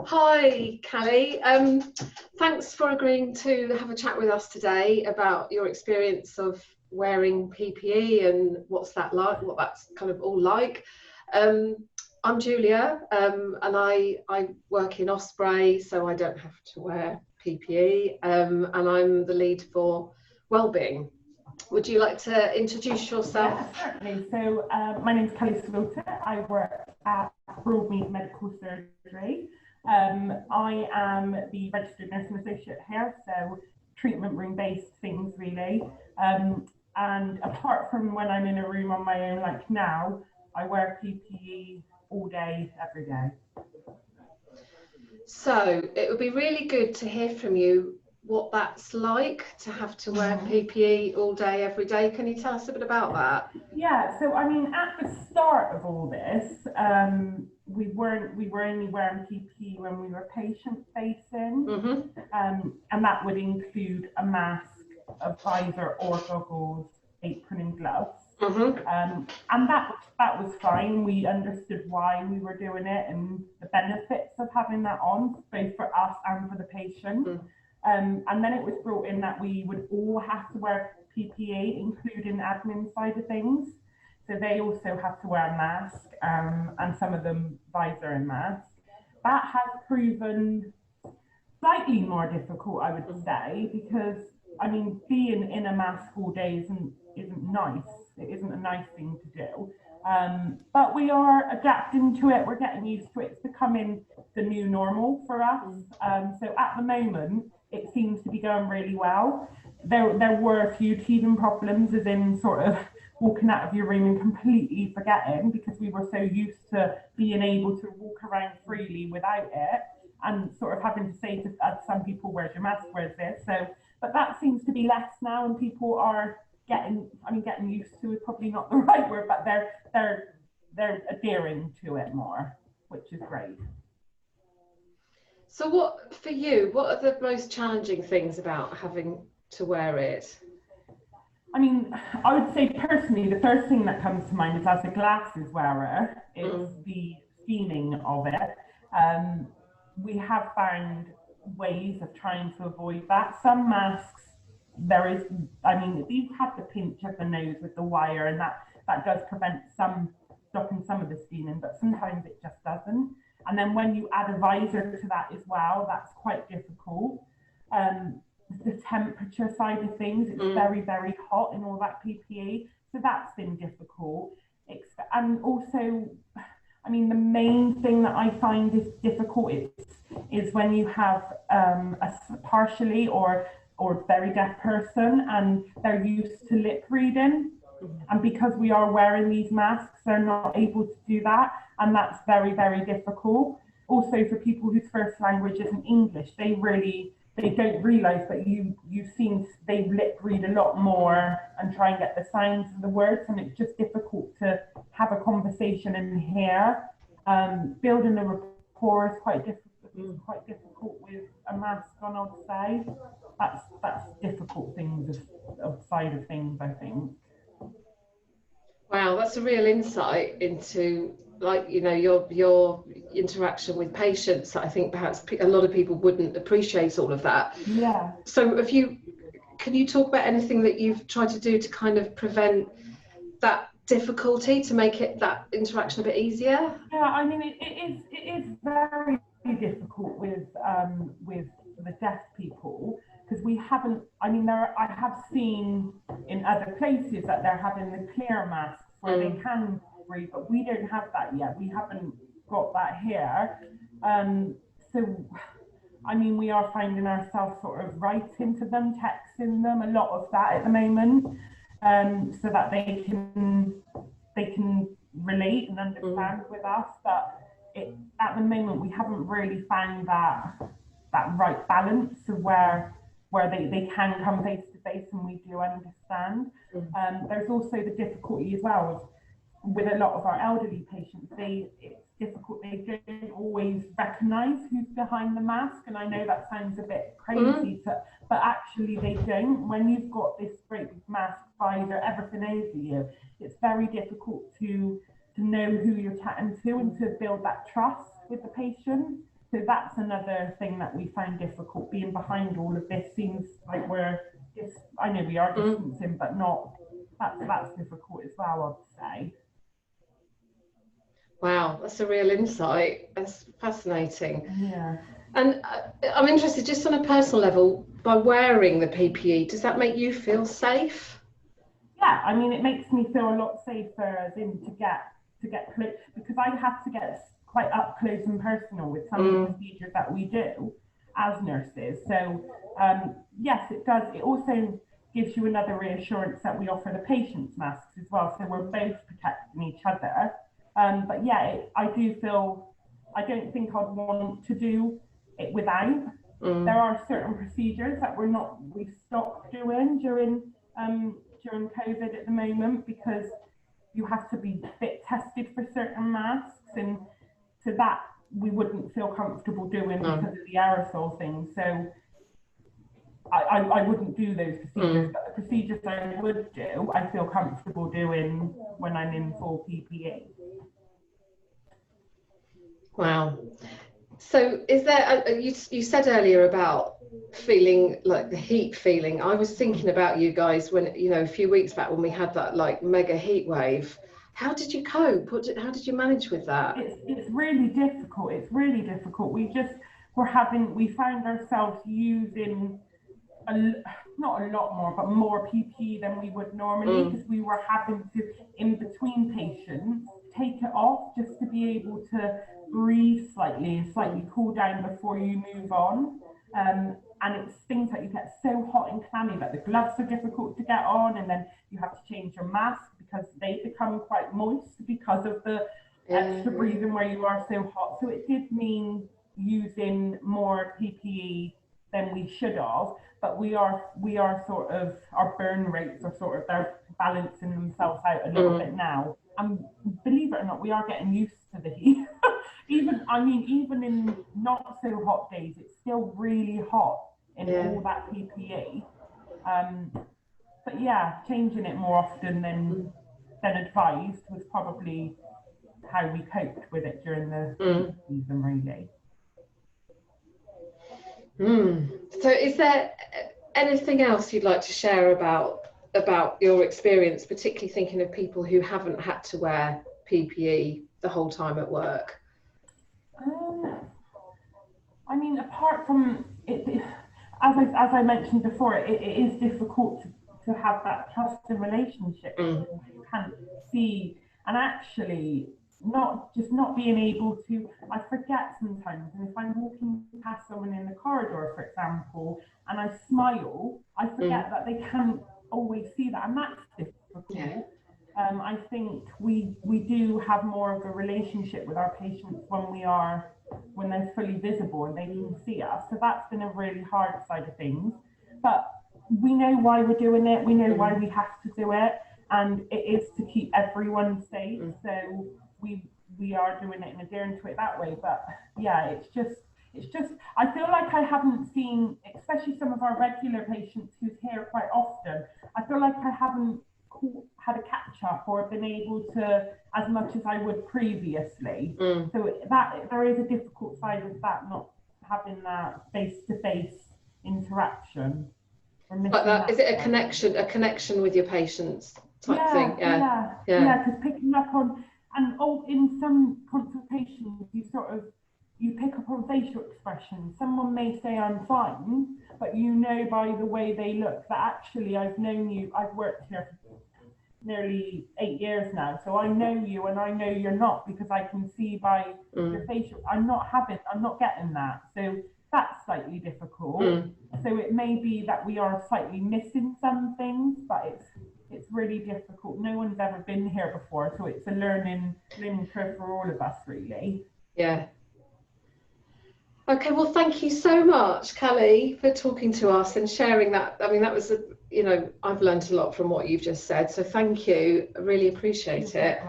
Hi, Callie. Thanks for agreeing to have a chat with us today about your experience of wearing PPE and what's that like, what that's kind of all like. I'm Julia, and I work in Osprey, so I don't have to wear PPE, and I'm the lead for wellbeing. Would you like to introduce yourself? Yeah, certainly. So my name is Kelly Salota. I work at Broadmead Medical Surgery. I am the registered nursing associate here, so treatment room based things really. And apart from when I'm in a room on my own, like now, I wear PPE all day, every day. So it would be really good to hear from you what that's like to have to wear PPE all day, every day. Can you tell us a bit about that? Yeah, so I mean, at the start of all this, we were only wearing PPE when we were patient facing, and that would include a mask, a visor or goggles, apron and gloves. And that was fine. We understood why we were doing it and the benefits of having that on, both for us and for the patient. And then it was brought in that we would all have to wear PPE, including admin side of things. So they also have to wear a mask, and some of them visor and mask. That has proven slightly more difficult, I would say, because I mean, being in a mask all day isn't nice. It isn't a nice thing to do. But we are adapting to it. We're getting used to it. It's becoming the new normal for us. So at the moment, it seems to be going really well. There were a few teething problems, as in sort of walking out of your room and completely forgetting, because we were so used to being able to walk around freely without it, and sort of having to say to some people, "Where's your mask? Where's this?" So, but that seems to be less now, and people are getting used to is probably not the right word, but they're adhering to it more, which is great. So what are the most challenging things about having to wear it? I mean, I would say personally, the first thing that comes to mind is, as a glasses wearer, is the steaming of it. We have found ways of trying to avoid that. Some masks, you've had the pinch of the nose with the wire, and that does prevent stopping some of the steaming, but sometimes it just doesn't. And then when you add a visor to that as well, that's quite difficult. The temperature side of things, it's very, very hot in all that PPE, so that's been difficult. And also, I mean, the main thing that I find is difficult is when you have a partially or very deaf person and they're used to lip reading, and because we are wearing these masks, they're not able to do that, and that's very, very difficult. Also, for people whose first language isn't English, they don't realise that they lip read a lot more and try and get the signs of the words, and it's just difficult to have a conversation in here. Building a rapport is quite difficult with a mask on, I would say. That's difficult things of side of things, I think. Wow, that's a real insight into, like, you know, your interaction with patients. I think perhaps a lot of people wouldn't appreciate all of that. Yeah. So can you talk about anything that you've tried to do to kind of prevent that difficulty, to make that interaction a bit easier? Yeah, I mean, it is very difficult with the deaf people, because we haven't, I mean, I have seen in other places that they're having the clear masks where they can breathe, but we don't have that yet. We haven't got that here. So, I mean, we are finding ourselves sort of writing to them, texting them, a lot of that at the moment, so that they can relate and understand with us. But at the moment, we haven't really found that right balance of where they can come face to face and we do understand. There's also the difficulty as well with a lot of our elderly patients. It's difficult. They don't always recognise who's behind the mask, and I know that sounds a bit crazy, but actually they don't. When you've got this great mask, visor, everything over you, it's very difficult to know who you're chatting to and to build that trust with the patient. So that's another thing that we find difficult. Being behind all of this seems like we're just, I know we are distancing, but not, that's difficult as well, I'd say. Wow, that's a real insight. That's fascinating. Yeah. And I'm interested, just on a personal level, by wearing the PPE, does that make you feel safe? Yeah, I mean, it makes me feel a lot safer as in to get close, because I have to get quite up close and personal with some of the procedures that we do as nurses. So yes, it does. It also gives you another reassurance that we offer the patients masks as well, so we're both protecting each other. But yeah, I do feel, I don't think I'd want to do it without. There are certain procedures that we've stopped doing during COVID at the moment, because you have to be fit tested for certain masks, and so that we wouldn't feel comfortable doing because of the aerosol thing. So I wouldn't do those procedures, but the procedures I would do, I feel comfortable doing when I'm in full PPE. Wow. So is there, you said earlier about feeling like the heat feeling. I was thinking about you guys when, you know, a few weeks back when we had that like mega heat wave. How did you cope? How did you manage with that? It's really difficult. It's really difficult. We found ourselves using not a lot more, but more PPE than we would normally, because we were having to, in between patients, take it off just to be able to breathe slightly and slightly cool down before you move on. And it's things that you get so hot and clammy that the gloves are difficult to get on, and then you have to change your mask because they become quite moist because of the extra breathing where you are so hot. So it did mean using more PPE than we should have, but we are sort of, our burn rates are sort of, they're balancing themselves out a little bit now. And believe it or not, we are getting used to the heat. even in not so hot days, it's still really hot in all that PPE. But yeah, changing it more often than advised was probably how we coped with it during the season, really. So is there anything else you'd like to share about your experience, particularly thinking of people who haven't had to wear PPE the whole time at work? I mean, apart from it, as I mentioned before, it is difficult to have that trust and relationship. You can't see, and actually not being able to, I forget sometimes, and if I'm walking past someone in the corridor, for example, and I smile, I forget that they can't always see that, and that's difficult. I think we do have more of a relationship with our patients when they're fully visible and they can see us. So that's been a really hard side of things. But we know why we're doing it. We know why we have to do it, and it is to keep everyone safe. So we are doing it and adhering to it that way. But yeah, it's just I feel like I haven't seen, especially some of our regular patients who's here quite often, I feel like I haven't had a catch up or been able to as much as I would previously. So that there is a difficult side of that, not having that face-to-face interaction. Like that, is it a connection with your patients type thing? Yeah, because picking up on, and in some consultations you pick up on facial expressions. Someone may say I'm fine, but you know by the way they look that actually I've known you, I've worked here for nearly 8 years now, so I know you and I know you're not, because I can see by your facial, I'm not getting that. So that's slightly difficult. So it may be that we are slightly missing some things, but it's really difficult. No one's ever been here before, so it's a learning curve for all of us, really. Yeah. Okay, well, thank you so much, Callie, for talking to us and sharing that. I mean, that was, I've learned a lot from what you've just said, so thank you. I really appreciate it.